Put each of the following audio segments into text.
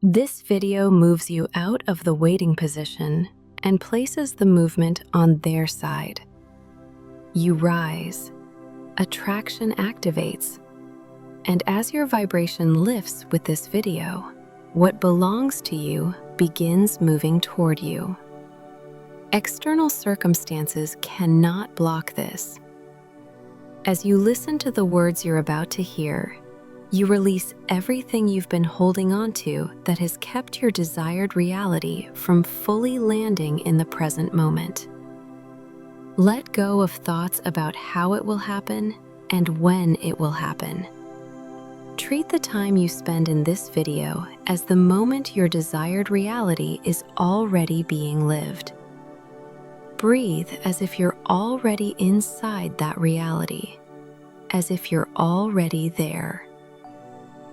This video moves you out of the waiting position and places the movement on their side. You rise, attraction activates, and as your vibration lifts with this video, what belongs to you begins moving toward you. External circumstances cannot block this. As you listen to the words you're about to hear, you release everything you've been holding on to that has kept your desired reality from fully landing in the present moment. Let go of thoughts about how it will happen and when it will happen. Treat the time you spend in this video as the moment your desired reality is already being lived. Breathe as if you're already inside that reality, as if you're already there.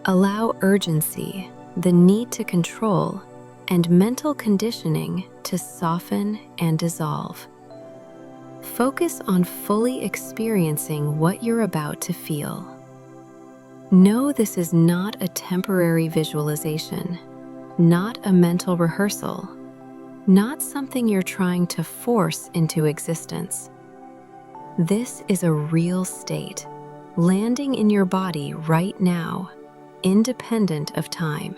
Allow urgency, the need to control, and mental conditioning to soften and dissolve. Focus on fully experiencing what you're about to feel. Know this is not a temporary visualization, not a mental rehearsal, not something you're trying to force into existence. This is a real state, landing in your body right now, independent of time.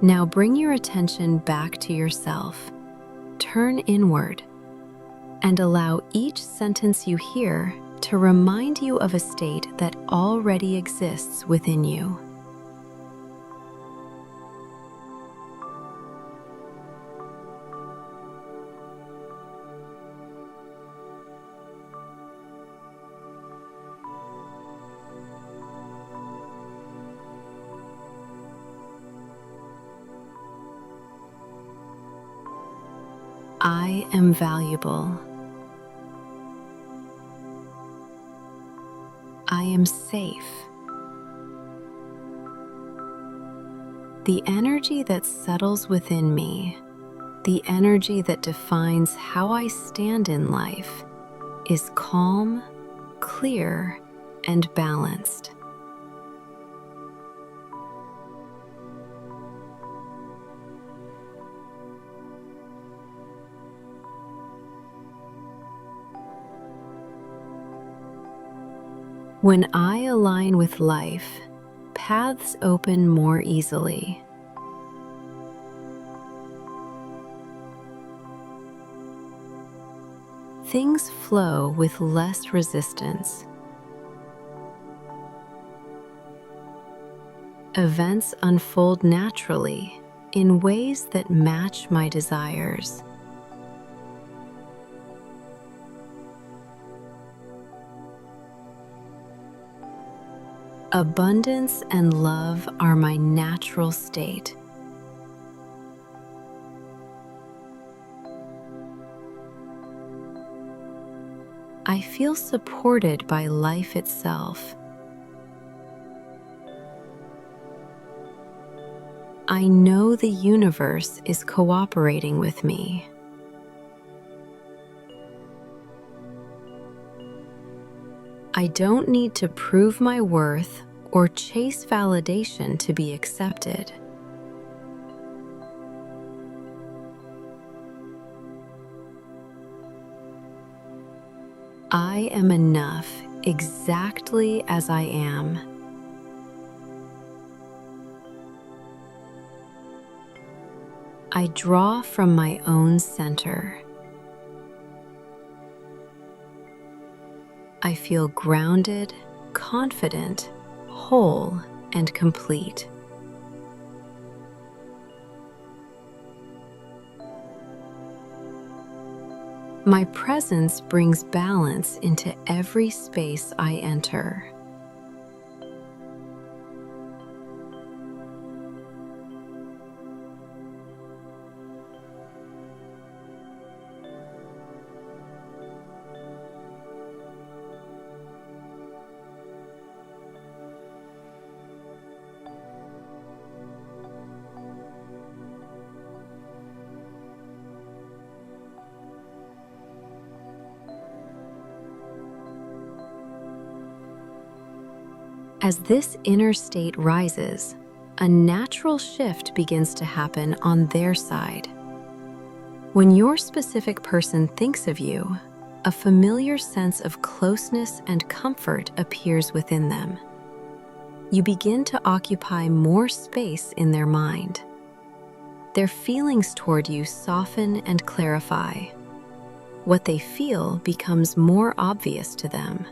Now bring your attention back to yourself. Turn inward and allow each sentence you hear to remind you of a state that already exists within you. I am valuable. I am safe. The energy that settles within me, the energy that defines how I stand in life, is calm, clear, and balanced. When I align with life, paths open more easily. Things flow with less resistance. Events unfold naturally in ways that match my desires. Abundance and love are my natural state. I feel supported by life itself. I know the universe is cooperating with me. I don't need to prove my worth or chase validation to be accepted. I am enough exactly as I am. I draw from my own center. I feel grounded, confident, whole, and complete. My presence brings balance into every space I enter. As this inner state rises, a natural shift begins to happen on their side. When your specific person thinks of you, a familiar sense of closeness and comfort appears within them. You begin to occupy more space in their mind. Their feelings toward you soften and clarify. What they feel becomes more obvious to them,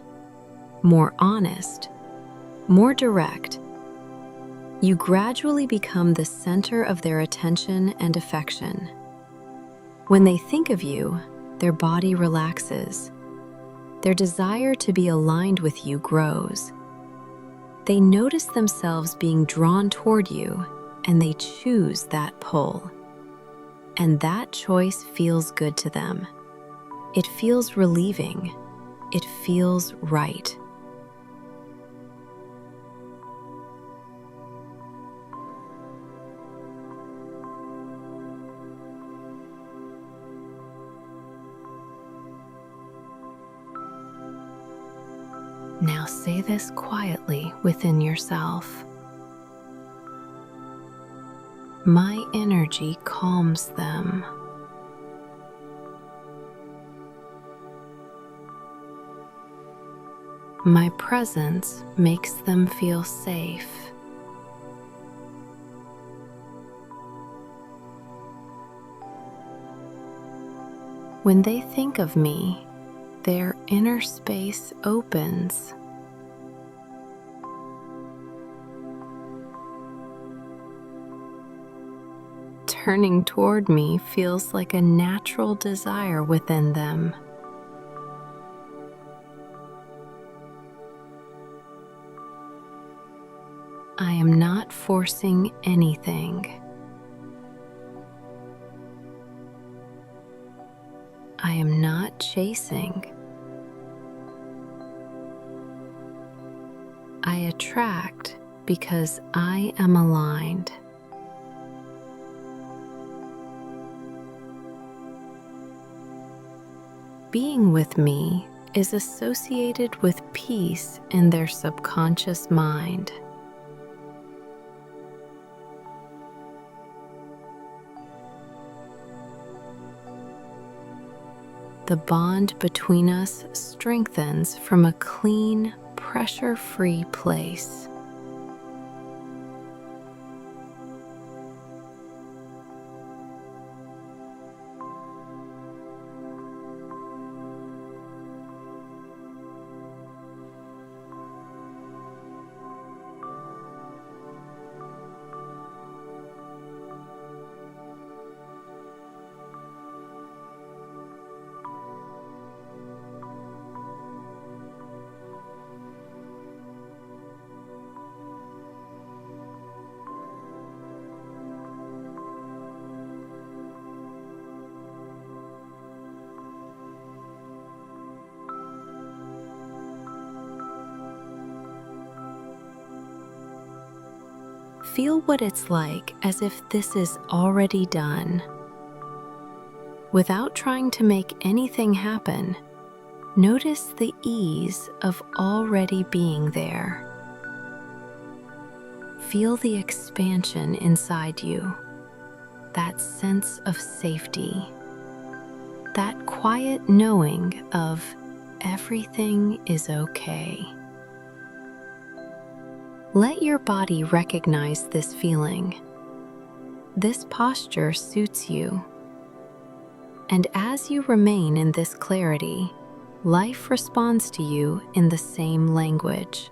more honest, more direct. You gradually become the center of their attention and affection. When they think of you, their body relaxes. Their desire to be aligned with you grows. They notice themselves being drawn toward you, and they choose that pull. And that choice feels good to them. It feels relieving. It feels right. Now say this quietly within yourself. My energy calms them. My presence makes them feel safe. When they think of me, their inner space opens. Turning toward me feels like a natural desire within them. I am not forcing anything. I am not chasing. I attract because I am aligned. Being with me is associated with peace in their subconscious mind. The bond between us strengthens from a clean, pressure-free place. Feel what it's like as if this is already done. Without trying to make anything happen, notice the ease of already being there. Feel the expansion inside you, that sense of safety, that quiet knowing of everything is okay. Let your body recognize this feeling. This posture suits you. And as you remain in this clarity, life responds to you in the same language.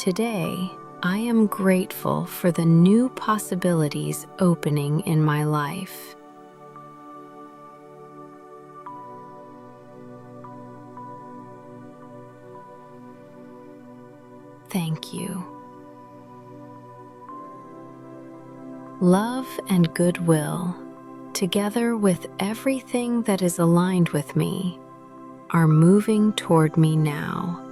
Today, I am grateful for the new possibilities opening in my life. Thank you. Love and goodwill, together with everything that is aligned with me, are moving toward me now.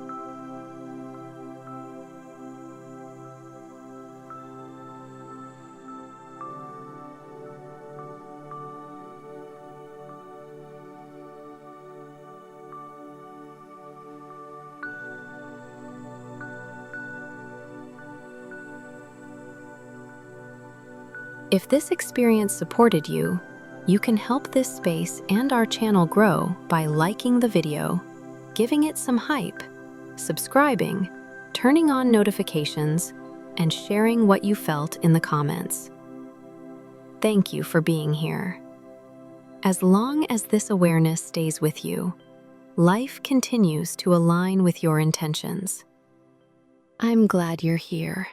If this experience supported you, you can help this space and our channel grow by liking the video, giving it some hype, subscribing, turning on notifications, and sharing what you felt in the comments. Thank you for being here. As long as this awareness stays with you, life continues to align with your intentions. I'm glad you're here.